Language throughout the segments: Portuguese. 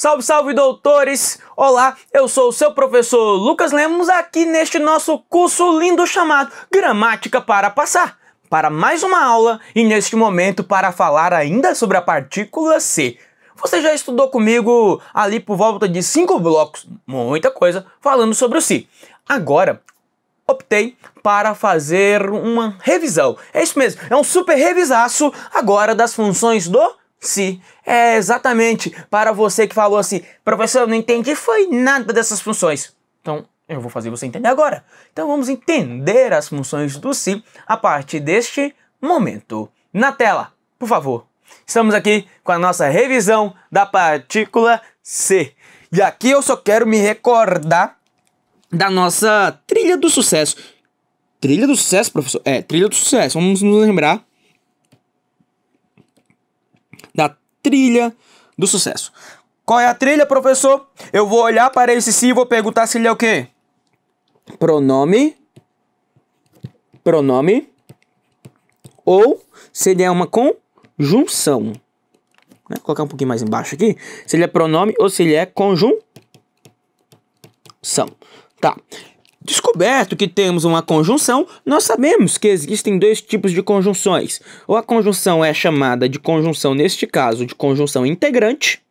Salve, salve, doutores! Olá, eu sou o seu professor Lucas Lemos, aqui neste nosso curso lindo chamado Gramática para Passar, para mais uma aula e neste momento para falar ainda sobre a partícula C. Você já estudou comigo ali por volta de 5 blocos, muita coisa, falando sobre o Si. Agora, optei para fazer uma revisão. É isso mesmo, é um super revisaço agora das funções do Si. É exatamente para você que falou assim, professor, eu não entendi foi nada dessas funções. Então, eu vou fazer você entender agora. Então, vamos entender as funções do Si a partir deste momento. Na tela, por favor. Estamos aqui com a nossa revisão da partícula C. E aqui eu só quero me recordar da nossa trilha do sucesso. Trilha do sucesso, professor? É, trilha do sucesso. Vamos nos lembrar da trilha do sucesso. Qual é a trilha, professor? Eu vou olhar para esse Si e vou perguntar se ele é o quê? Pronome. Ou se ele é uma conjunção. Vou colocar um pouquinho mais embaixo aqui. Se ele é pronome ou se ele é conjunção. Tá. Descoberto que temos uma conjunção, nós sabemos que existem dois tipos de conjunções. Ou a conjunção é chamada de conjunção, neste caso, de conjunção integrante.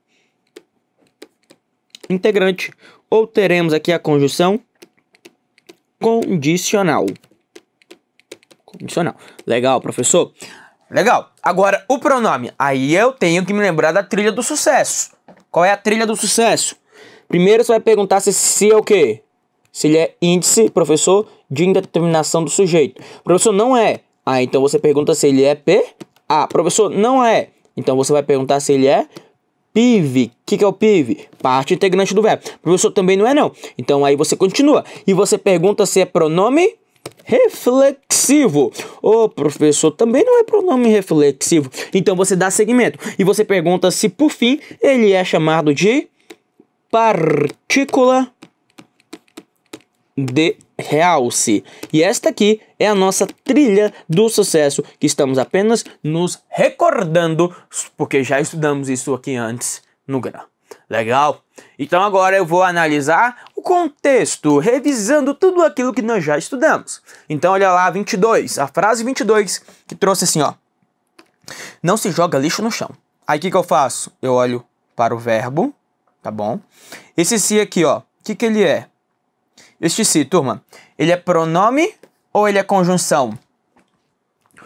Ou teremos aqui a conjunção condicional. Legal, professor? Legal. Agora, o pronome. Aí eu tenho que me lembrar da trilha do sucesso. Qual é a trilha do sucesso? Primeiro você vai perguntar se é o quê? Se ele é índice, professor, de indeterminação do sujeito. Professor, não é. Ah, então você pergunta se ele é PA. Professor, não é. Então você vai perguntar se ele é PIV. O que é o PIV? Parte integrante do verbo. Professor, também não é não. Então aí você continua. E você pergunta se é pronome reflexivo. Ô, professor, também não é pronome reflexivo. Então você dá seguimento. E você pergunta se, por fim, ele é chamado de partícula de realce. E esta aqui é a nossa trilha do sucesso, que estamos apenas nos recordando, porque já estudamos isso aqui antes no GRA. Legal? Então agora eu vou analisar o contexto, revisando tudo aquilo que nós já estudamos. Então olha lá, 22, a frase 22, que trouxe assim, ó. Não se joga lixo no chão. Aí o que eu faço? Eu olho para o verbo, tá bom? Esse Si aqui, ó, o que ele é? Este Si, turma, ele é pronome ou ele é conjunção?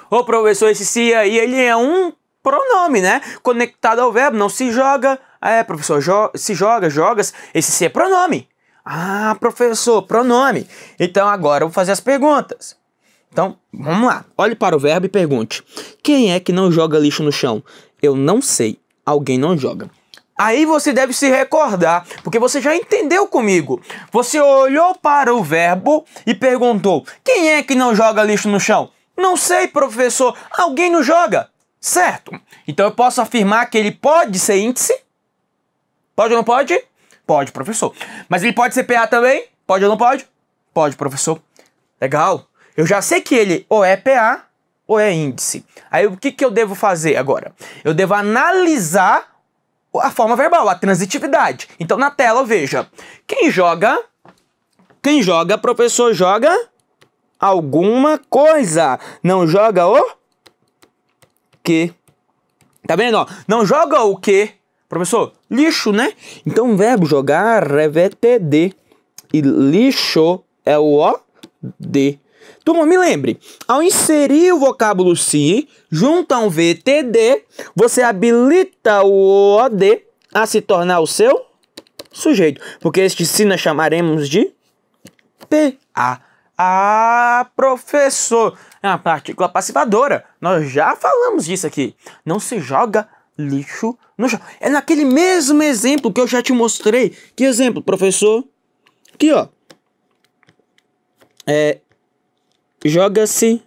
Ô, professor, esse Si aí, ele é um pronome, né? Conectado ao verbo, não se joga. É, professor, se joga, jogas. Esse Si é pronome. Ah, professor, pronome. Então, agora eu vou fazer as perguntas. Então, vamos lá. Olhe para o verbo e pergunte. Quem é que não joga lixo no chão? Eu não sei. Alguém não joga. Aí você deve se recordar, porque você já entendeu comigo. Você olhou para o verbo e perguntou, quem é que não joga lixo no chão? Não sei, professor, alguém não joga, certo? Então eu posso afirmar que ele pode ser índice? Pode ou não pode? Pode, professor. Mas ele pode ser PA também? Pode ou não pode? Pode, professor. Legal. Eu já sei que ele ou é PA ou é índice. Aí o que eu devo fazer agora? Eu devo analisar a forma verbal, a transitividade. Então na tela, veja. Quem joga, professor, joga alguma coisa. Não joga o quê? Tá vendo, ó? Não joga o quê? Professor, lixo, né? Então o verbo jogar é VTD. E lixo é o OD. Turma, me lembre, ao inserir o vocábulo Si junto a um VTD, você habilita o OD a se tornar o seu sujeito. Porque este Si nós chamaremos de PA. Ah, professor, é uma partícula passivadora. Nós já falamos disso aqui. Não se joga lixo no chão. É naquele mesmo exemplo que eu já te mostrei. Que exemplo, professor? Aqui, ó. Joga-se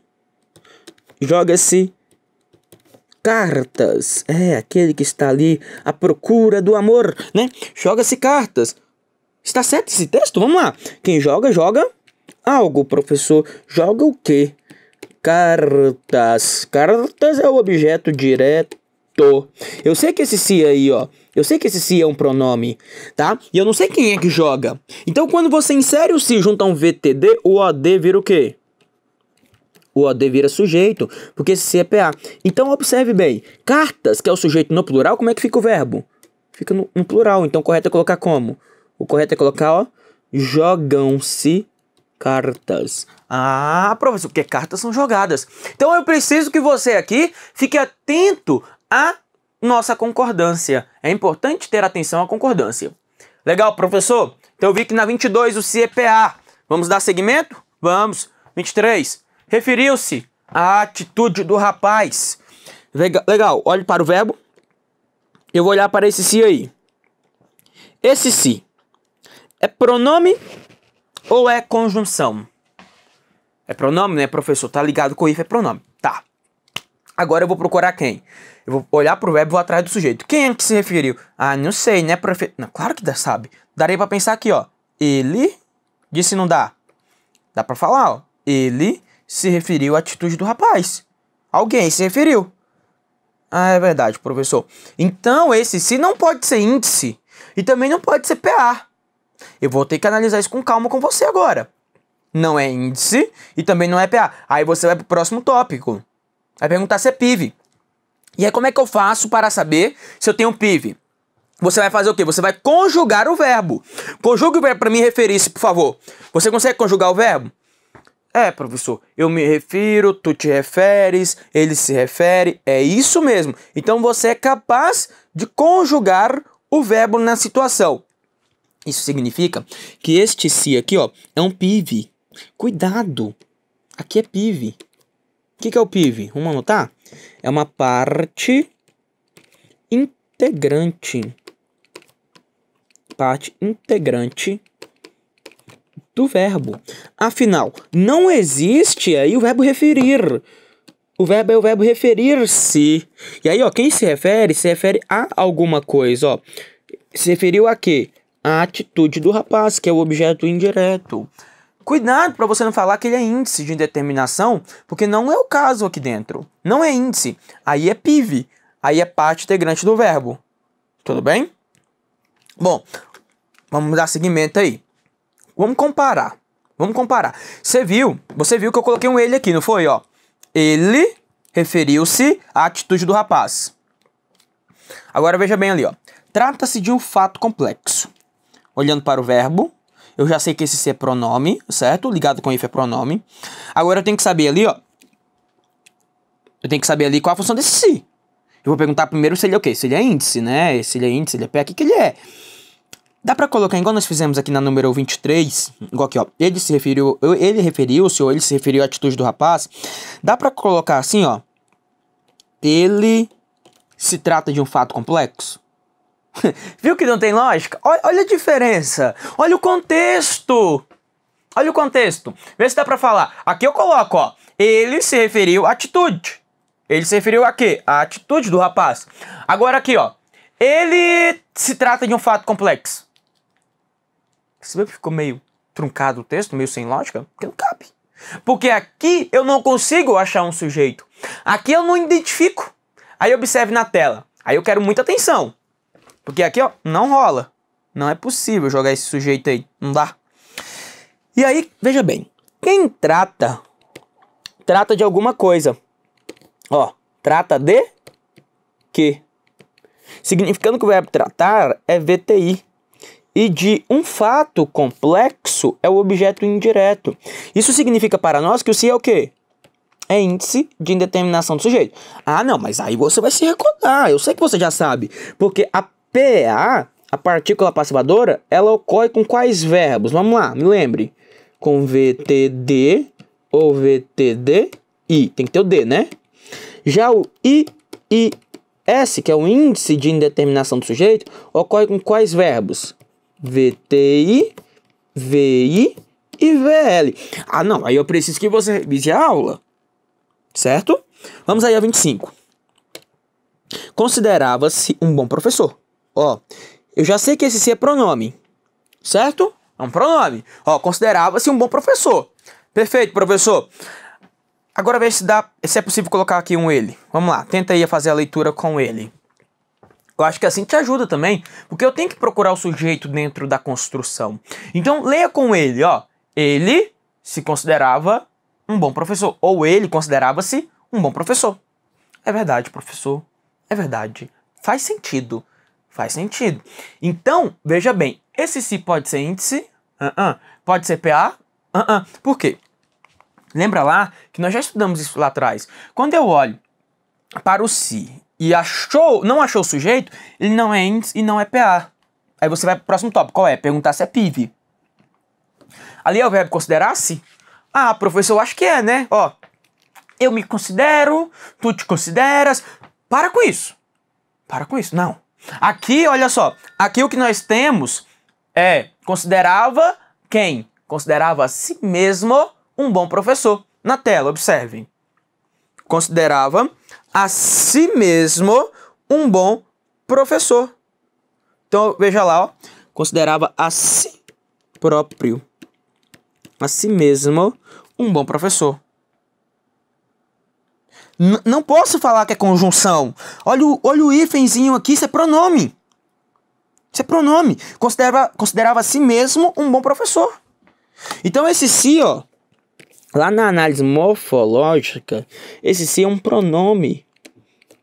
cartas. É, aquele que está ali à procura do amor, né? Joga-se cartas. Está certo esse texto? Vamos lá. Quem joga, joga algo, professor. Joga o quê? Cartas. Cartas é o objeto direto Perfeito! Eu sei que esse se aí, ó. Eu sei que esse se é um pronome, tá? E eu não sei quem é que joga. Então, quando você insere o se junto a um VTD, o OD vira o quê? O OD vira sujeito, porque esse se é PA. Então, observe bem. Cartas, que é o sujeito no plural, como é que fica o verbo? Fica no plural. Então, o correto é colocar como? O correto é colocar, ó. Jogam-se cartas. Ah, professor, porque cartas são jogadas. Então, eu preciso que você aqui fique atento a nossa concordância. É importante ter atenção à concordância. Legal, professor? Então eu vi que na 22 o se é PA. Vamos dar seguimento? Vamos. 23. Referiu-se à atitude do rapaz. Legal, olhe para o verbo. Eu vou olhar para esse se aí. Esse se é pronome ou é conjunção? É pronome, né, professor? Tá ligado com o if, é pronome. Tá. Agora eu vou procurar quem? Eu vou olhar pro verbo e vou atrás do sujeito. Quem é que se referiu? Ah, não sei, né, profe... Não, claro que dá, sabe. Daria pra pensar aqui, ó. Ele... Disse não dá. Dá pra falar, ó. Ele se referiu à atitude do rapaz. Alguém se referiu. Ah, é verdade, professor. Então, esse se não pode ser índice. E também não pode ser PA. Eu vou ter que analisar isso com calma com você agora. Não é índice e também não é PA. Aí você vai pro próximo tópico. Vai perguntar se é PIV. E aí como é que eu faço para saber se eu tenho PIV? Você vai fazer o quê? Você vai conjugar o verbo. Conjugue o verbo para me referir-se, por favor. Você consegue conjugar o verbo? É, professor. Eu me refiro, tu te referes, ele se refere. É isso mesmo. Então você é capaz de conjugar o verbo na situação. Isso significa que este se aqui, ó, é um PIV. Cuidado. Aqui é PIV. O que é o PIV? Vamos anotar? É uma parte integrante. Parte integrante do verbo. Afinal, não existe aí o verbo referir. O verbo é o verbo referir-se. E aí, ó, quem se refere a alguma coisa, ó. Se referiu a quê? A atitude do rapaz, que é o objeto indireto. Cuidado para você não falar que ele é índice de indeterminação, porque não é o caso aqui dentro. Não é índice. Aí é PIV. Aí é parte integrante do verbo. Tudo bem? Bom, vamos dar seguimento aí. Vamos comparar. Vamos comparar. Você viu que eu coloquei um ele aqui, não foi? Ó, ele referiu-se à atitude do rapaz. Agora veja bem ali, ó. Trata-se de um fato complexo. Olhando para o verbo, eu já sei que esse se é pronome, certo? Ligado com if é pronome. Agora eu tenho que saber ali, ó. Eu tenho que saber ali qual a função desse se. Eu vou perguntar primeiro se ele é o quê? Se ele é índice, né? Se ele é índice, se ele é pé, o que ele é? Dá pra colocar, igual nós fizemos aqui na número 23, igual aqui, ó. Ele referiu-se, ou ele se referiu à atitude do rapaz. Dá pra colocar assim, ó. Ele se trata de um fato complexo. Viu que não tem lógica? Olha a diferença. Olha o contexto. Olha o contexto. Vê se dá pra falar. Aqui eu coloco, ó. Ele se referiu à atitude. Ele se referiu a quê? A atitude do rapaz. Agora aqui, ó. Ele se trata de um fato complexo. Você viu que ficou meio truncado o texto, meio sem lógica? Porque não cabe. Porque aqui eu não consigo achar um sujeito. Aqui eu não identifico. Aí observe na tela. Aí eu quero muita atenção. Porque aqui, ó, não rola. Não é possível jogar esse sujeito aí. Não dá. E aí, veja bem. Quem trata de alguma coisa. Ó, trata de quê? Significando que o verbo tratar é VTI. E de um fato complexo é o objeto indireto. Isso significa para nós que o se é o quê? É índice de indeterminação do sujeito. Ah, não, mas aí você vai se recordar. Eu sei que você já sabe. Porque a PA, a partícula passivadora, ela ocorre com quais verbos? Vamos lá, me lembre. Com VTD ou VTDI. Tem que ter o D, né? Já o IIS, que é o índice de indeterminação do sujeito, ocorre com quais verbos? VTI, VI e VL. Ah, não. Aí eu preciso que você revise a aula. Certo? Vamos aí a 25. Considerava-se um bom professor. Ó, eu já sei que esse se é pronome. Certo? É um pronome. Ó, considerava-se um bom professor. Perfeito, professor. Agora vê se é possível colocar aqui um ele. Vamos lá, tenta aí fazer a leitura com ele. Eu acho que assim te ajuda também, porque eu tenho que procurar o sujeito dentro da construção. Então, leia com ele, ó. Ele se considerava um bom professor, ou ele considerava-se um bom professor. É verdade, professor. É verdade. Faz sentido. Faz sentido. Então, veja bem, esse se pode ser índice, pode ser PA, Por quê? Lembra lá que nós já estudamos isso lá atrás. Quando eu olho para o se e não achou o sujeito, ele não é índice e não é PA. Aí você vai pro próximo tópico. Qual é? Perguntar se é PIV. Ali é o verbo considerar-se? Ah, professor, eu acho que é, né? Ó, eu me considero, tu te consideras. Para com isso. Para com isso, não. Aqui, olha só. Aqui o que nós temos é considerava quem? Considerava a si mesmo um bom professor. Na tela, observem. Considerava a si mesmo um bom professor. Então, veja lá, ó. Considerava a si próprio, a si mesmo, um bom professor. Não posso falar que é conjunção. Olha o hífenzinho aqui, isso é pronome. Isso é pronome. Considerava a si mesmo um bom professor. Então, esse si, ó, lá na análise morfológica, esse si é um pronome.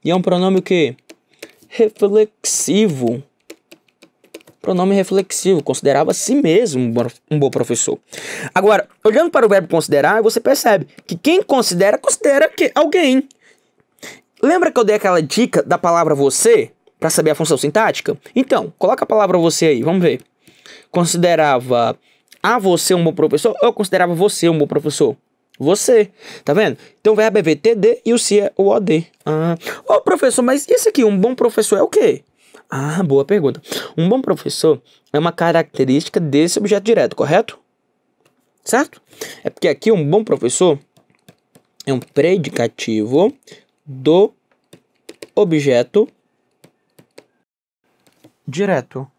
E é um pronome o quê? Reflexivo. Pronome reflexivo. Considerava a si mesmo um bom professor. Agora, olhando para o verbo considerar, você percebe que quem considera que alguém. Lembra que eu dei aquela dica da palavra você para saber a função sintática? Então, coloca a palavra você aí, vamos ver. Considerava a você um bom professor ou considerava você um bom professor? Você, tá vendo? Então o verbo é VTD e o se é o OD. Ô professor, mas esse aqui, um bom professor é o quê? Ah, boa pergunta. Um bom professor é uma característica desse objeto direto, correto? Certo? É porque aqui um bom professor é um predicativo do objeto direto.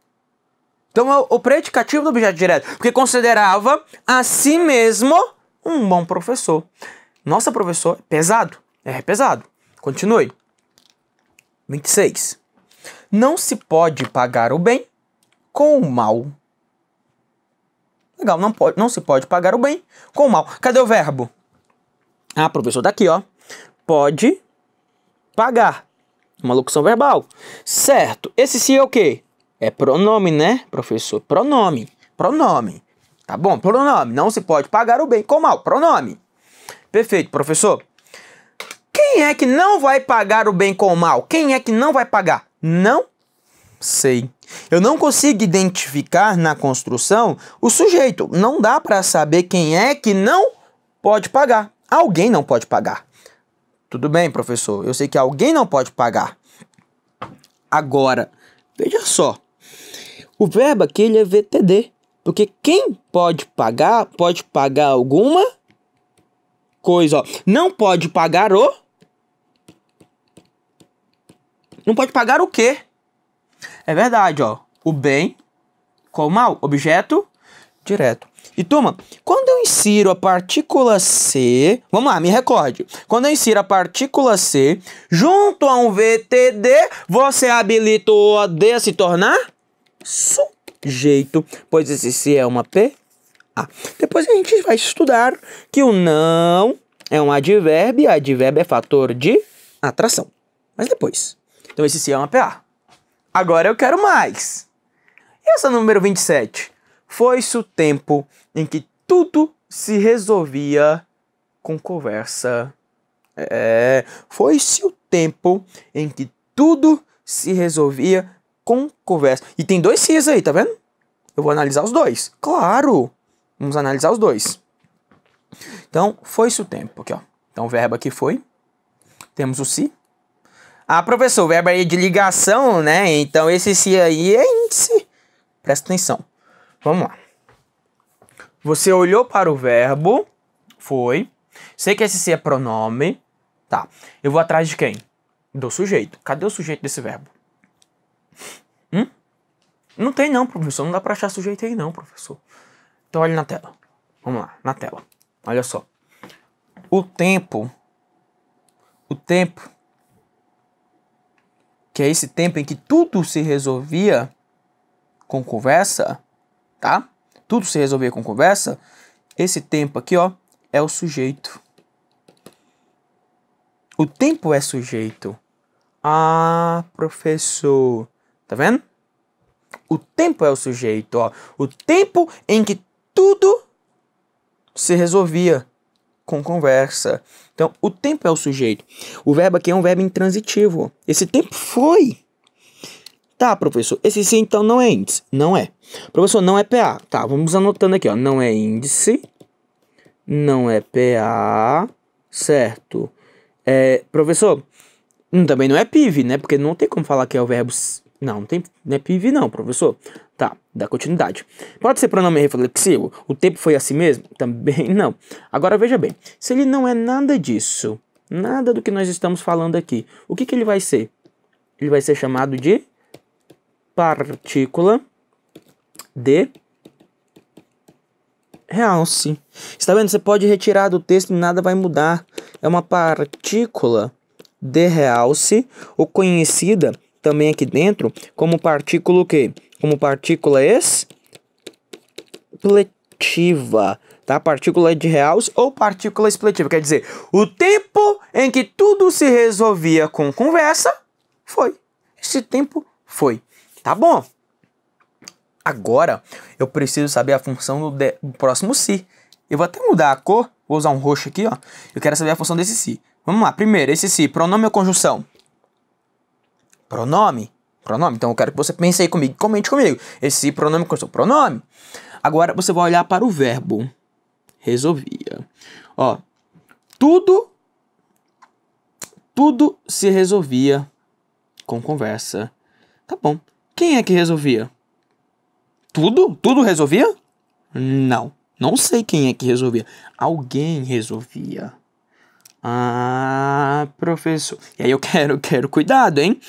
Então é o predicativo do objeto direto, porque considerava a si mesmo um bom professor. Nossa, professor, é pesado. É pesado. Continue. 26. Não se pode pagar o bem com o mal. Legal, não se pode pagar o bem com o mal. Cadê o verbo? Ah, professor, tá aqui, ó. Pode pagar. Uma locução verbal. Certo. Esse se é o quê? É pronome, né, professor? Pronome. Pronome. Tá bom? Pronome. Não se pode pagar o bem com o mal. Pronome. Perfeito, professor. Quem é que não vai pagar o bem com o mal? Quem é que não vai pagar? Não sei. Eu não consigo identificar na construção o sujeito. Não dá para saber quem é que não pode pagar. Alguém não pode pagar. Tudo bem, professor. Eu sei que alguém não pode pagar. Agora, veja só. O verbo aqui ele é VTD. Porque quem pode pagar alguma coisa. Ó. Não pode pagar o... Não pode pagar o quê? É verdade, ó. O bem com o mal. Objeto direto. E turma, quando eu insiro a partícula C... Vamos lá, me recorde. Quando eu insiro a partícula C junto a um VTD, você habilita o OD a se tornar sujeito. Pois esse C é uma PA. Depois a gente vai estudar que o não é um advérbio. E advérbio é fator de atração. Mas depois. Então esse C é uma PA. Agora eu quero mais. E essa número 27? Foi-se o tempo em que tudo se resolvia com conversa. Foi-se o tempo em que tudo se resolvia com conversa. E tem dois Cs aí, tá vendo? Eu vou analisar os dois. Claro! Vamos analisar os dois. Então, foi-se o tempo. Aqui, ó. Então, o verbo aqui foi. Temos o se. Ah, professor, o verbo aí é de ligação, né? Então, esse se aí é índice. Presta atenção. Vamos lá. Você olhou para o verbo. Foi. Sei que esse se é pronome. Tá. Eu vou atrás de quem? Do sujeito. Cadê o sujeito desse verbo? Não tem não, professor. Não dá pra achar sujeito aí não, professor. Então, olha na tela. Vamos lá, na tela. Olha só. o tempo, que é esse tempo em que tudo se resolvia com conversa, tá? Tudo se resolvia com conversa. Esse tempo aqui, ó, é o sujeito. O tempo é sujeito. Ah, professor. Tá vendo? O tempo é o sujeito, ó. O tempo em que tudo se resolvia com conversa. Então, o tempo é o sujeito. O verbo aqui é um verbo intransitivo. Esse tempo foi. Tá, professor. Esse sim, então, não é índice. Não é. Professor, não é PA. Tá, vamos anotando aqui, ó. Não é índice. Não é PA. Certo. Professor, também não é PIV, né? Porque não tem como falar que é o verbo... Não é PIV não, professor. Tá, dá continuidade. Pode ser pronome reflexivo? O tempo foi assim mesmo? Também não. Agora veja bem, se ele não é nada disso, nada do que nós estamos falando aqui, o que ele vai ser? Ele vai ser chamado de partícula de realce. Está vendo? Você pode retirar do texto e nada vai mudar. É uma partícula de realce, ou conhecida também aqui dentro como partícula o quê? Como partícula expletiva, tá? Partícula de realce ou partícula expletiva. Quer dizer, o tempo em que tudo se resolvia com conversa foi. Esse tempo foi. Tá bom? Agora, eu preciso saber a função do próximo se. Eu vou até mudar a cor. Vou usar um roxo aqui, ó. Eu quero saber a função desse se. Vamos lá. Primeiro, esse se. Pronome ou conjunção? Pronome. Então eu quero que você pense aí comigo. Comente comigo. Esse se, pronome, conjunção. Pronome. Agora, você vai olhar para o verbo. Resolvia. Ó. Tudo se resolvia com conversa. Tá bom. Quem é que resolvia? Tudo? Tudo resolvia? Não sei quem é que resolvia. Alguém resolvia. Ah, professor. E aí eu quero cuidado, hein?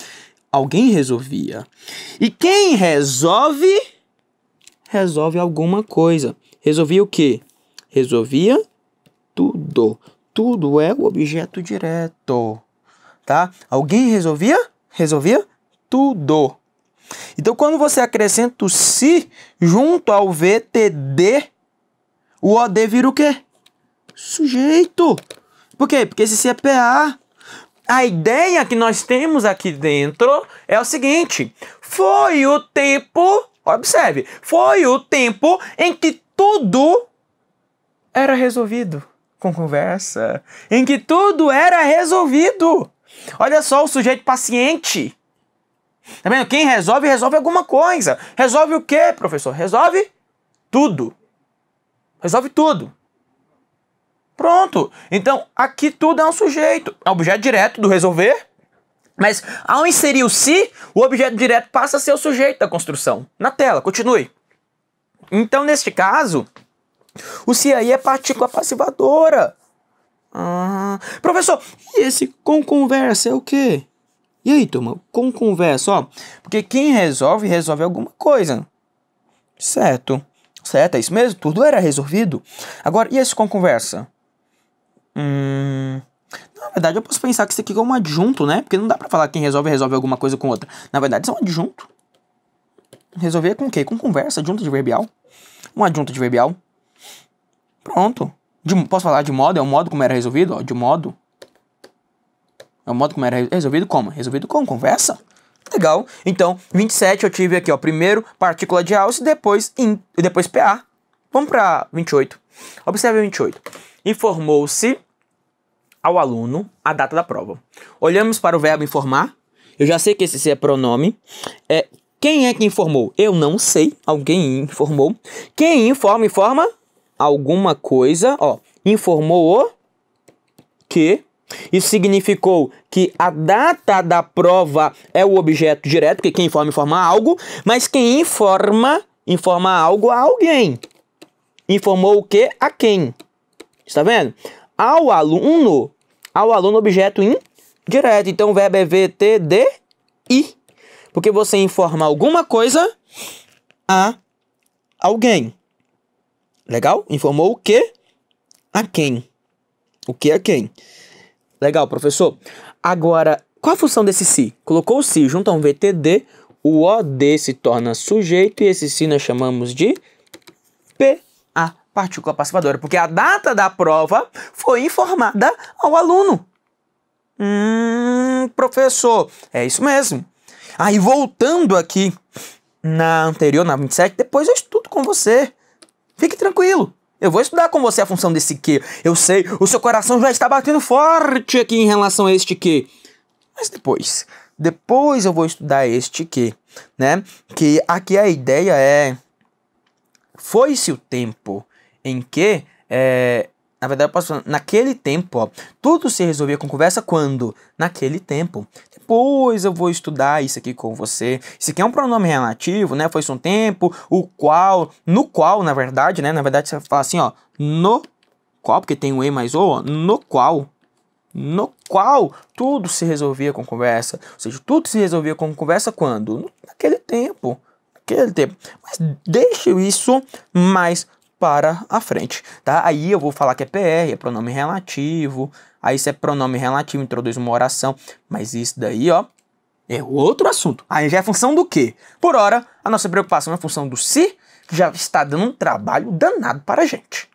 Alguém resolvia. E quem resolve alguma coisa. Resolvia o quê? Resolvia tudo. Tudo é o objeto direto. Tá? Alguém resolvia tudo. Então, quando você acrescenta o se junto ao VTD, o OD vira o quê? Sujeito. Por quê? Porque esse se é PA. A ideia que nós temos aqui dentro é o seguinte. Foi o tempo, observe, foi o tempo em que tudo era resolvido com conversa. Em que tudo era resolvido. Olha só o sujeito paciente. Tá vendo? Quem resolve alguma coisa. Resolve o quê, professor? Resolve tudo. Resolve tudo. Pronto. Então, aqui tudo é um sujeito. É um objeto direto do resolver. Mas, ao inserir o se, o objeto direto passa a ser o sujeito da construção. Na tela, continue. Então, neste caso, o se aí é partícula passivadora. Professor, e esse com conversa é o quê? E aí, turma, com conversa, ó. Porque quem resolve alguma coisa. Certo. Certo, é isso mesmo? Tudo era resolvido. Agora, e esse com conversa? Na verdade, eu posso pensar que isso aqui é um adjunto, né? Porque não dá pra falar que quem resolve alguma coisa com outra. Na verdade, isso é um adjunto. Resolver com o quê? Com conversa, adjunto adverbial. Um adjunto adverbial. Pronto. Posso falar de modo? É o modo como era resolvido? Ó, de modo. É o modo como era resolvido como? Resolvido com conversa. Legal. Então, 27 eu tive aqui, ó. Primeiro, partícula de realce, depois PA. Vamos para 28. Observe 28. Informou-se ao aluno a data da prova. Olhamos para o verbo informar. Eu já sei que esse é pronome. Quem é que informou? Eu não sei. Alguém informou. Quem informa alguma coisa. Ó, informou o que. Isso significou que a data da prova é o objeto direto, porque quem informa algo, mas quem informa algo a alguém. Informou o que a quem? Está vendo? Ao aluno, objeto indireto. Então o verbo é VTDI. Porque você informa alguma coisa a alguém. Legal? Informou o que a quem? O que é quem? Legal, professor. Agora, qual a função desse se? Colocou o se junto a um VTD, o OD se torna sujeito e esse se nós chamamos de PA, partícula passivadora, porque a data da prova foi informada ao aluno. Professor, é isso mesmo. Aí voltando aqui na anterior, na 27, depois eu estudo com você. Fique tranquilo. Eu vou estudar com você a função desse que. Eu sei, o seu coração já está batendo forte aqui em relação a este que. Mas depois eu vou estudar este que, né? Que aqui a ideia é... Foi-se o tempo em que... Na verdade, eu posso falar, naquele tempo, ó, tudo se resolvia com conversa quando? Naquele tempo. Depois eu vou estudar isso aqui com você. Isso aqui é um pronome relativo, né? Foi-se um tempo, no qual, na verdade, né? Na verdade, você fala assim, ó, no qual, porque tem o e mais o, ó, no qual tudo se resolvia com conversa. Ou seja, tudo se resolvia com conversa quando? Naquele tempo. Mas deixe isso mais para a frente, tá? Aí eu vou falar que é PR, é pronome relativo. Aí se é pronome relativo, introduz uma oração. Mas isso daí, ó, é outro assunto. Aí já é função do quê? Por hora, a nossa preocupação é a função do se, que já está dando um trabalho danado para a gente.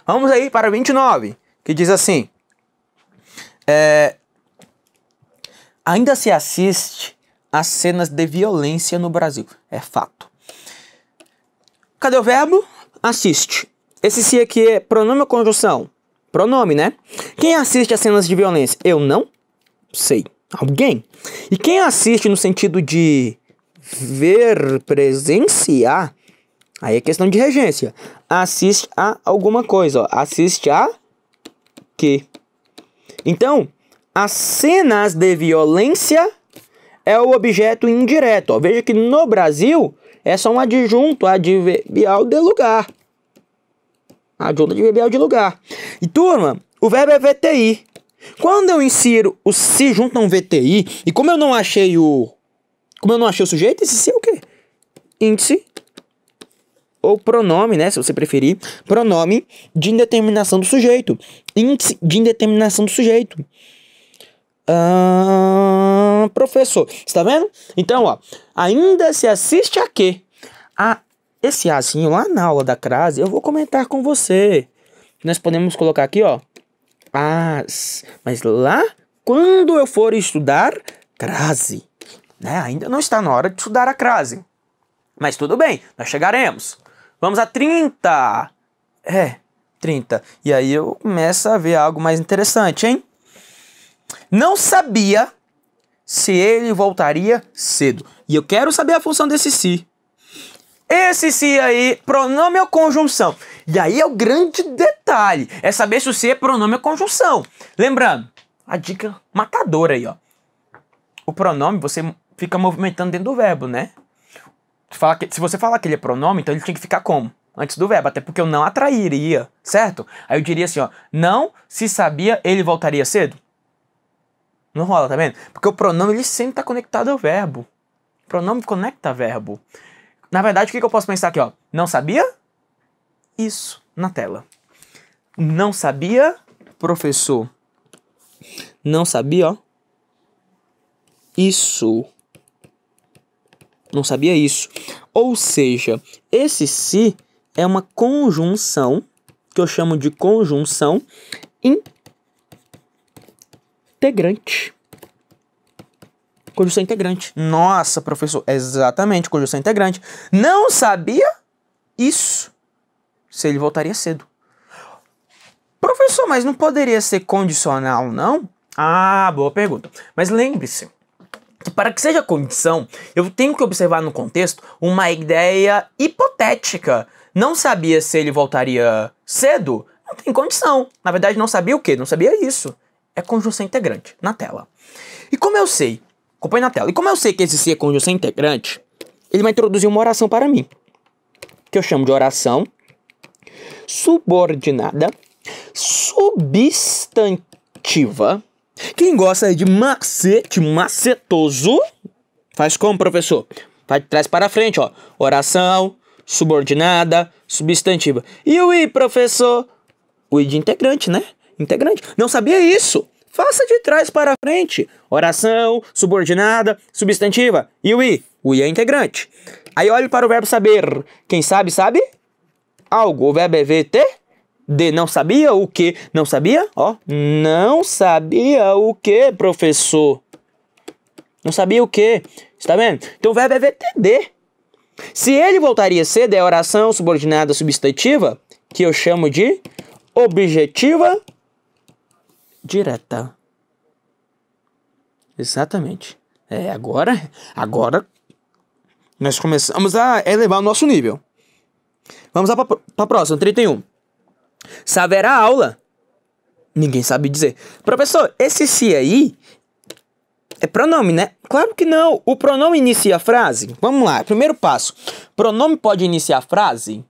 Vamos aí para 29, que diz assim... Ainda se assiste a cenas de violência no Brasil. É fato. Cadê o verbo? Assiste. Esse se aqui é pronome ou conjunção? Pronome, né? Quem assiste a cenas de violência? Eu não sei. Alguém. E quem assiste no sentido de ver, presenciar, aí é questão de regência. Assiste a alguma coisa, ó. Assiste a quê? Então, as cenas de violência é o objeto indireto. Ó. Veja que no Brasil é só um adjunto adverbial de lugar. Adjunto adverbial de lugar. E turma, o verbo é VTI. Quando eu insiro o se junto a um VTI, e como eu não achei o sujeito, esse se é o quê? Índice ou pronome, né, se você preferir, pronome de indeterminação do sujeito. Índice de indeterminação do sujeito. Professor, está vendo? Então, ó, ainda se assiste a quê? Esse azinho lá na aula da crase, eu vou comentar com você. Nós podemos colocar aqui, ó, mas lá, quando eu for estudar crase, né, ainda não está na hora de estudar a crase. Mas tudo bem, nós chegaremos. Vamos a 30. 30. E aí eu começo a ver algo mais interessante, hein? Não sabia se ele voltaria cedo. E eu quero saber a função desse se. Esse se aí, pronome ou conjunção? E aí é o grande detalhe. É saber se o se é pronome ou conjunção. Lembrando, a dica matadora aí, ó. O pronome você fica movimentando dentro do verbo, né? Se você falar que ele é pronome, então ele tinha que ficar como? Antes do verbo, até porque eu não atrairia, certo? Aí eu diria assim, ó, não se sabia, ele voltaria cedo. Não rola, tá vendo? Porque o pronome, ele sempre tá conectado ao verbo. O pronome conecta verbo. Na verdade, o que eu posso pensar aqui, ó? Não sabia? Isso, na tela. Não sabia, professor. Não sabia, ó. Isso. Não sabia isso. Ou seja, esse se é uma conjunção, que eu chamo de conjunção integrante. Conjunção integrante. Nossa, professor, exatamente, conjunção integrante. Não sabia isso, se ele voltaria cedo. Professor, mas não poderia ser condicional, não? Boa pergunta. Mas lembre-se, que para que seja condição, eu tenho que observar no contexto uma ideia hipotética. Não sabia se ele voltaria cedo? Não tem condição. Na verdade, não sabia o quê? Não sabia isso. É conjunção integrante, na tela. E como eu sei, acompanhe na tela, e como eu sei que esse se é conjunção integrante, ele vai introduzir uma oração para mim, que eu chamo de oração subordinada, substantiva. Quem gosta de macete, macetoso, faz como, professor? Vai de trás para frente, ó. Oração, subordinada, substantiva. E o I, professor? O I de integrante, né? integrante. Não sabia isso? Faça de trás para frente. Oração, subordinada, substantiva. E o I? O I é integrante. Aí olhe para o verbo saber. Quem sabe, sabe? Algo. O verbo é VT. D. Não sabia o que? Não sabia? Ó. Não sabia o que, professor? Não sabia o que? Está vendo? Então o verbo é VTD. Se ele voltaria a ser, é oração subordinada substantiva, que eu chamo de objetiva direta. Exatamente. Agora nós começamos a elevar o nosso nível. Vamos lá para a próxima, 31. Saberá aula? Ninguém sabe dizer. Professor, esse se aí é pronome, né? Claro que não. O pronome inicia a frase. Vamos lá, primeiro passo. Pronome pode iniciar a frase?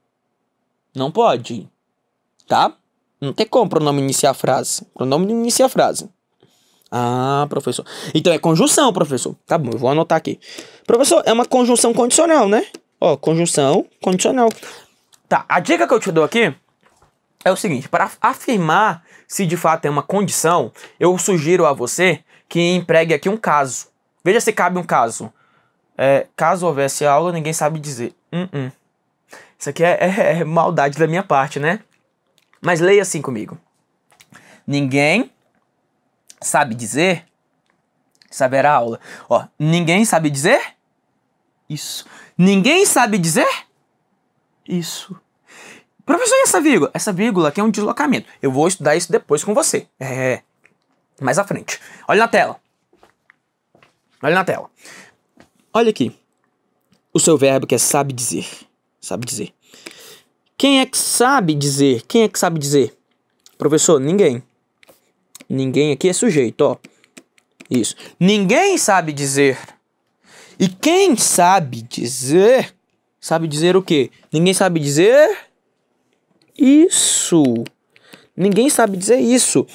Não pode. Tá? Não tem como pronome iniciar a frase. Pronome não inicia a frase. Ah, professor. Então é conjunção, professor. Tá bom, eu vou anotar aqui. Professor, é uma conjunção condicional, né? Ó, conjunção condicional. Tá, a dica que eu te dou aqui é o seguinte. Para afirmar se de fato é uma condição, eu sugiro a você que empregue aqui um caso. Veja se cabe um caso. Caso houvesse aula, ninguém sabe dizer. Isso aqui é maldade da minha parte, né? Mas leia assim comigo. Ninguém sabe dizer, saberá aula. Ó, ninguém sabe dizer? Isso. Ninguém sabe dizer? Isso. Professor, e essa vírgula? Essa vírgula aqui é um deslocamento. Eu vou estudar isso depois com você. Mais à frente. Olha na tela. Olha na tela. Olha aqui. O seu verbo que é sabe dizer. Sabe dizer. Quem é que sabe dizer? Quem é que sabe dizer? Professor, ninguém. Ninguém aqui é sujeito, ó. Isso. Ninguém sabe dizer. E quem sabe dizer? Sabe dizer o quê? Ninguém sabe dizer? Isso. Ninguém sabe dizer isso.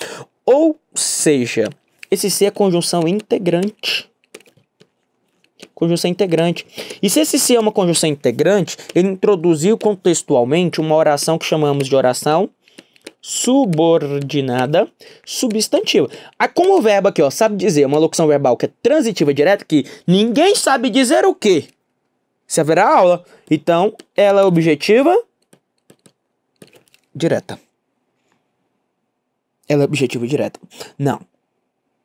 Ou seja, esse se é conjunção integrante. Conjunção integrante. E se esse se é uma conjunção integrante, ele introduziu contextualmente uma oração que chamamos de oração subordinada substantiva. Como o verbo aqui, ó, sabe dizer, uma locução verbal que é transitiva direta, que ninguém sabe dizer o quê? Se haverá aula. Então, ela é objetiva direta. Ela é objetiva direta. Não.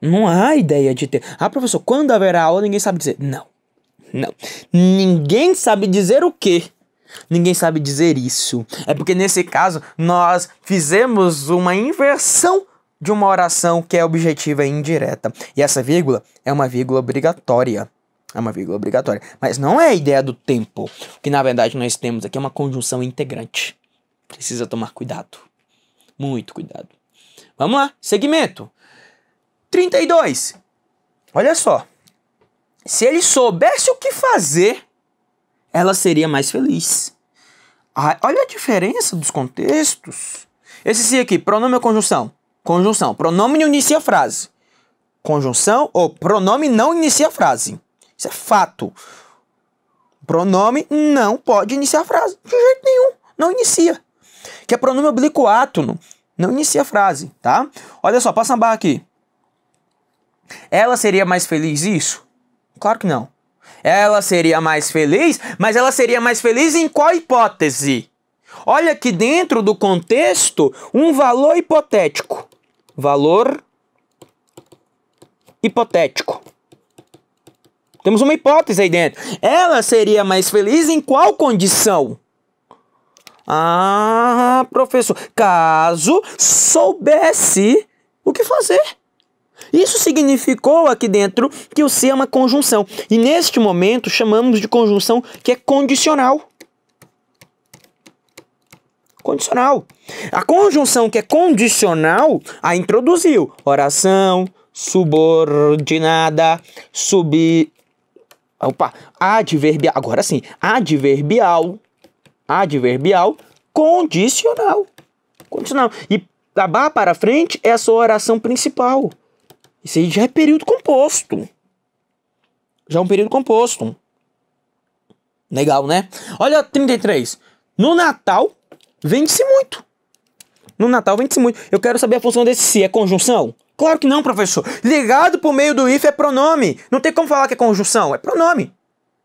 Não há ideia de ter. Ah, professor, quando haverá aula, ninguém sabe dizer. Não. Não. Ninguém sabe dizer o quê? Ninguém sabe dizer isso. É porque nesse caso nós fizemos uma inversão de uma oração que é objetiva e indireta. E essa vírgula é uma vírgula obrigatória. É uma vírgula obrigatória. Mas não é a ideia do tempo. O que na verdade nós temos aqui é uma conjunção integrante. Precisa tomar cuidado. Muito cuidado. Vamos lá. Segmento. 32. Olha só. Se ele soubesse o que fazer, ela seria mais feliz. Olha a diferença dos contextos. Esse sim aqui, pronome ou conjunção? Conjunção. Pronome não inicia a frase. Conjunção ou pronome não inicia a frase. Isso é fato. Pronome não pode iniciar a frase. De jeito nenhum. Não inicia. Que é pronome oblíquo átono. Não inicia a frase, tá? Olha só, passa a barra aqui. Ela seria mais feliz isso? Claro que não. Ela seria mais feliz, mas ela seria mais feliz em qual hipótese? Olha aqui dentro do contexto um valor hipotético. Valor hipotético. Temos uma hipótese aí dentro. Ela seria mais feliz em qual condição? Ah, professor, caso soubesse o que fazer. Isso significou aqui dentro que o se é uma conjunção. E neste momento chamamos de conjunção que é condicional. Condicional. A conjunção que é condicional a introduziu oração, subordinada, adverbial. Agora sim, adverbial, condicional. Condicional. E da barra para frente é a sua oração principal. Isso aí já é período composto. Já é um período composto. Legal, né? Olha 33. No Natal, vende-se muito. No Natal vende-se muito. Eu quero saber a função desse se. É conjunção? Claro que não, professor. Ligado por meio do if é pronome. Não tem como falar que é conjunção. É pronome.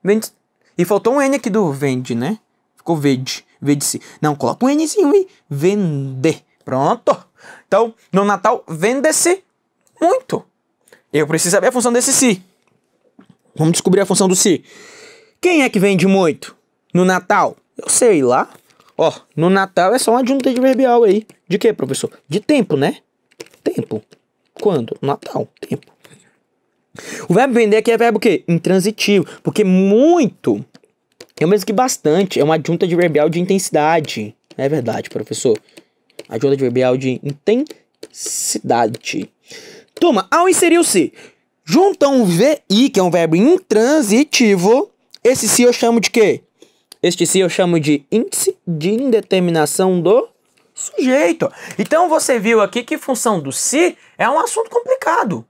Vende... E faltou um N aqui do vende, né? Ficou vende. Vende-se. Não, coloca um Nzinho aí. Vender. Pronto. Então, no Natal, vende-se muito. Eu preciso saber a função desse se. Vamos descobrir a função do se. Quem é que vende muito no Natal? Eu sei lá. Ó, no Natal é só uma adjunta adverbial aí. De quê, professor? De tempo, né? Tempo. Quando? Natal. Tempo. O verbo vender aqui é verbo o quê? Intransitivo. Porque muito é o mesmo que bastante. É uma adjunta adverbial de intensidade. É verdade, professor. Adjunta adverbial de intensidade. Turma, ao inserir o se, junta um VI, que é um verbo intransitivo. Esse se eu chamo de quê? Este se eu chamo de índice de indeterminação do sujeito. Então você viu aqui que função do se é um assunto complicado.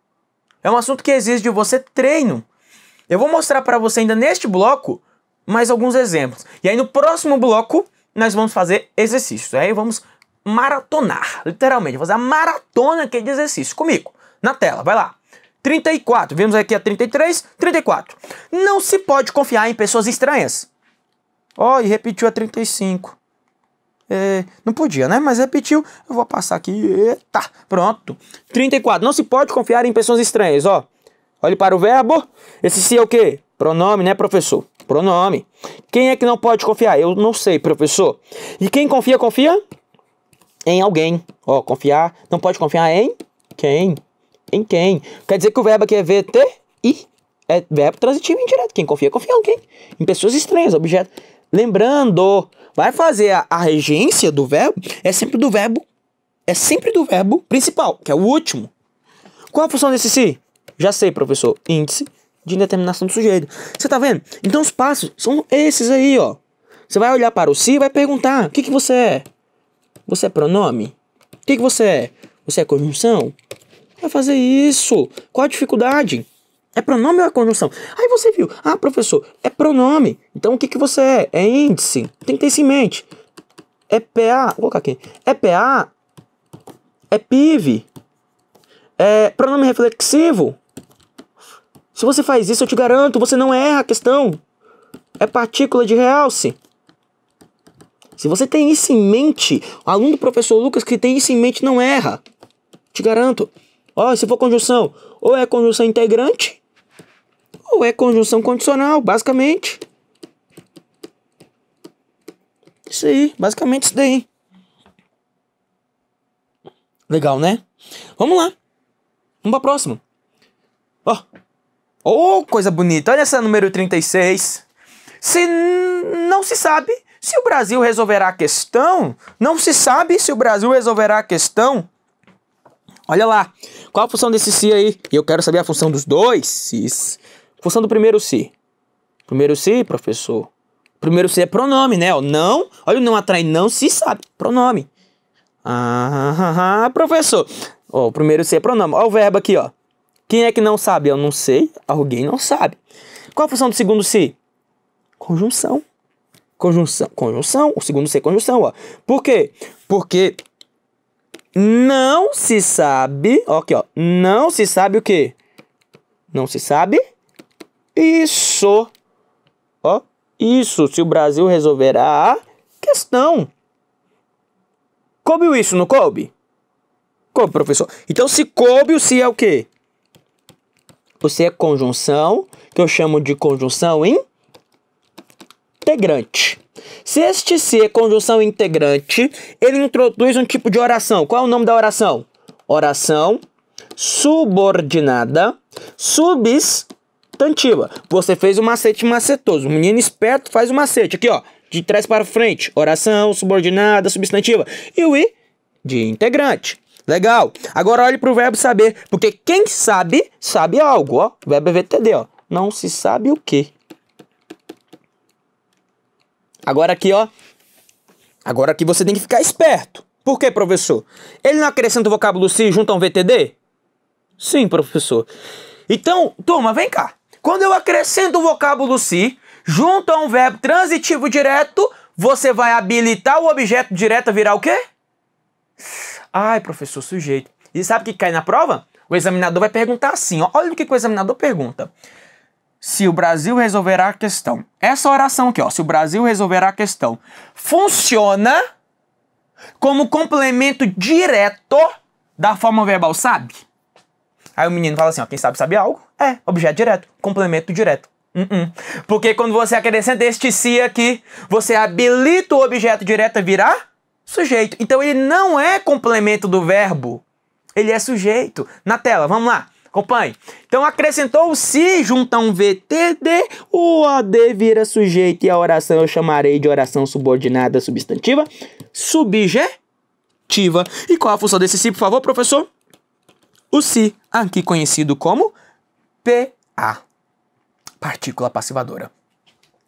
É um assunto que exige de você treino. Eu vou mostrar para você ainda neste bloco mais alguns exemplos. E aí no próximo bloco nós vamos fazer exercícios. Aí vamos maratonar, literalmente, fazer a maratona aqui de exercício comigo. Na tela, vai lá. 34, vimos aqui a 33, 34. Não se pode confiar em pessoas estranhas. Ó, e repetiu a 35. Não podia, né? Mas repetiu. Eu vou passar aqui. Eita, pronto. 34. Não se pode confiar em pessoas estranhas, ó. Olhe para o verbo. Esse se é o quê? Pronome, né, professor? Pronome. Quem é que não pode confiar? Eu não sei, professor. E quem confia, confia em alguém. Ó, confiar. Não pode confiar em quem? Em quem? Quer dizer que o verbo aqui é VTI. É verbo transitivo indireto. Quem confia, confia em alguém. Em pessoas estranhas, objeto. Lembrando, vai fazer a regência do verbo, é sempre do verbo principal, que é o último. Qual a função desse se? Já sei, professor. Índice de indeterminação do sujeito. Você tá vendo? Então os passos são esses aí, ó. Você vai olhar para o se e vai perguntar: o que você é? Você é pronome? O que você é? Você é conjunção? Vai fazer isso. Qual a dificuldade? É pronome ou é conjunção? Aí você viu. Ah, professor, é pronome. Então o que você é? É índice. Tem que ter isso em mente. É PA. Vou colocar aqui. É PA. É PIV. É pronome reflexivo. Se você faz isso, eu te garanto, você não erra a questão. É partícula de realce. Se você tem isso em mente, o aluno do professor Lucas que tem isso em mente não erra. Te garanto. Ó, se for conjunção, ou é conjunção integrante, ou é conjunção condicional, basicamente. Isso aí, basicamente isso daí. Legal, né? Vamos lá. Vamos pra próxima. Ó. Oh, coisa bonita. Olha essa número 36. Não se sabe se o Brasil resolverá a questão. Não se sabe se o Brasil resolverá a questão. Olha lá. Qual a função desse se aí? E eu quero saber a função dos dois se's. Função do primeiro se. Primeiro se, professor. Primeiro se é pronome, né? Não. Olha o não atrai. Não se sabe. Pronome. Professor. Ó, o primeiro se é pronome. Olha o verbo aqui, ó. Quem é que não sabe? Eu não sei. Alguém não sabe. Qual a função do segundo se? Conjunção. Conjunção. Conjunção. O segundo se é conjunção, ó. Por quê? Porque não se sabe. Ó, aqui, ó. Não se sabe o quê? Não se sabe isso. Ó. Isso. Se o Brasil resolverá a questão. Coube isso, não coube? Coube, professor. Então, se coube, o se é o quê? O se é conjunção, que eu chamo de conjunção integrante. Se este se é conjunção integrante, ele introduz um tipo de oração. Qual é o nome da oração? Oração subordinada substantiva. Você fez o macete macetoso. O menino esperto faz o macete. Aqui, ó. De trás para frente. Oração subordinada substantiva. E o i de integrante. Legal. Agora olhe para o verbo saber. Porque quem sabe, sabe algo. Ó. O verbo é VTD. Ó. Não se sabe o quê. Agora aqui, ó. Agora aqui você tem que ficar esperto. Por quê, professor? Ele não acrescenta o vocábulo se junto a um VTD? Sim, professor. Então, turma, vem cá. Quando eu acrescento o vocábulo se junto a um verbo transitivo direto, você vai habilitar o objeto direto a virar o quê? Ai, professor, sujeito. E sabe o que cai na prova? O examinador vai perguntar assim, ó. Olha o que o examinador pergunta. Se o Brasil resolverá a questão. Essa oração aqui, ó. Se o Brasil resolverá a questão. Funciona como complemento direto da forma verbal, sabe? Aí o menino fala assim, ó. Quem sabe algo? É, objeto direto. Complemento direto. Porque quando você acrescenta este se aqui, você habilita o objeto direto a virar sujeito. Então ele não é complemento do verbo. Ele é sujeito. Na tela, vamos lá. Acompanhe. Então acrescentou o se junto a um VTD, o AD vira sujeito e a oração eu chamarei de oração subordinada substantiva subjetiva. E qual a função desse se, por favor, professor? O se, aqui conhecido como PA. Partícula passivadora.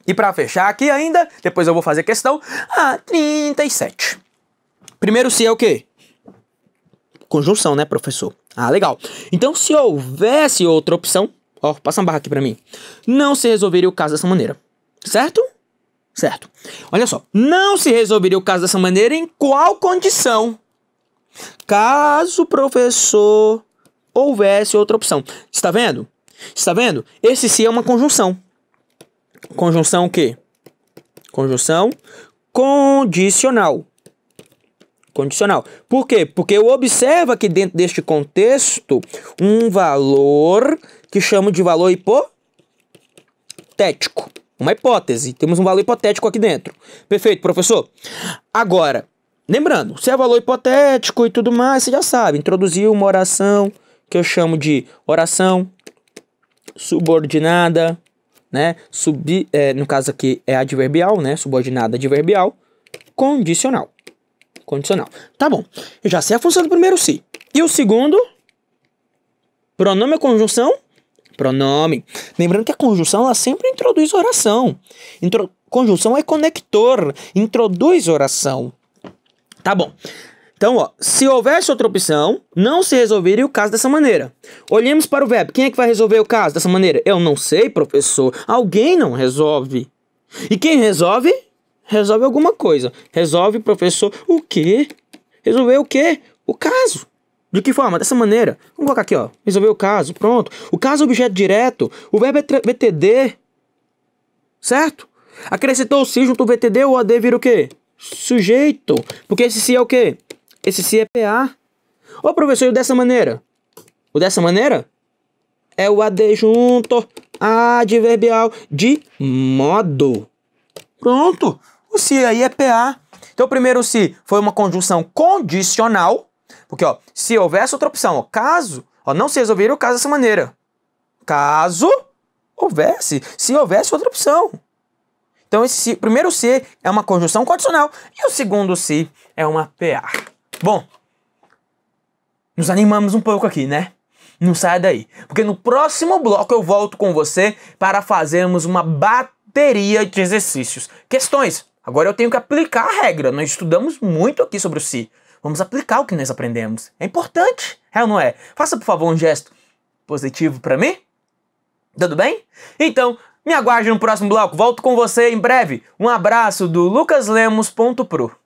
E para fechar aqui ainda, depois eu vou fazer questão, a 37. Primeiro se é o quê? Conjunção, né, professor? Ah, legal. Então, se houvesse outra opção, ó, passa uma barra aqui pra mim, não se resolveria o caso dessa maneira. Certo? Certo. Olha só, não se resolveria o caso dessa maneira em qual condição? Caso, professor, houvesse outra opção. Está vendo? Está vendo? Esse se é uma conjunção. Conjunção o quê? Conjunção condicional. Condicional. Por quê? Porque eu observo aqui dentro deste contexto um valor que chamo de valor hipotético. Uma hipótese. Temos um valor hipotético aqui dentro. Perfeito, professor? Agora, lembrando, se é valor hipotético e tudo mais, você já sabe. Introduziu uma oração que eu chamo de oração subordinada, né? No caso aqui é adverbial, né? Subordinada adverbial. Condicional. Condicional. Tá bom. Eu já sei a função do primeiro se. E o segundo? Pronome ou conjunção? Pronome. Lembrando que a conjunção ela sempre introduz oração. Conjunção é conector. Introduz oração. Tá bom. Então, ó, se houvesse outra opção, não se resolveria o caso dessa maneira. Olhemos para o verbo. Quem é que vai resolver o caso dessa maneira? Eu não sei, professor. Alguém não resolve. E quem resolve? Resolve alguma coisa. Resolve, professor, o quê? Resolver o quê? O caso. De que forma? Dessa maneira. Vamos colocar aqui, ó. Resolver o caso. Pronto. O caso é objeto direto. O verbo é VTD. Certo? Acrescentou o se junto ao VTD, o AD vira o quê? Sujeito. Porque esse se é o quê? Esse se é PA. Ô, professor, e o dessa maneira? O dessa maneira é o AD junto a adverbial de modo. Pronto. O se aí é PA. Então o primeiro se foi uma conjunção condicional. Porque, ó, se houvesse outra opção, ó, caso, ó, não se resolveria o caso dessa maneira. Caso houvesse, se houvesse outra opção. Então esse primeiro se é uma conjunção condicional e o segundo se é uma PA. Bom, nos animamos um pouco aqui, né? Não sai daí, porque no próximo bloco eu volto com você para fazermos uma bateria de exercícios. Questões. Agora eu tenho que aplicar a regra. Nós estudamos muito aqui sobre o se. Vamos aplicar o que nós aprendemos. É importante, é ou não é? Faça, por favor, um gesto positivo para mim. Tudo bem? Então, me aguarde no próximo bloco. Volto com você em breve. Um abraço do lucaslemos.pro.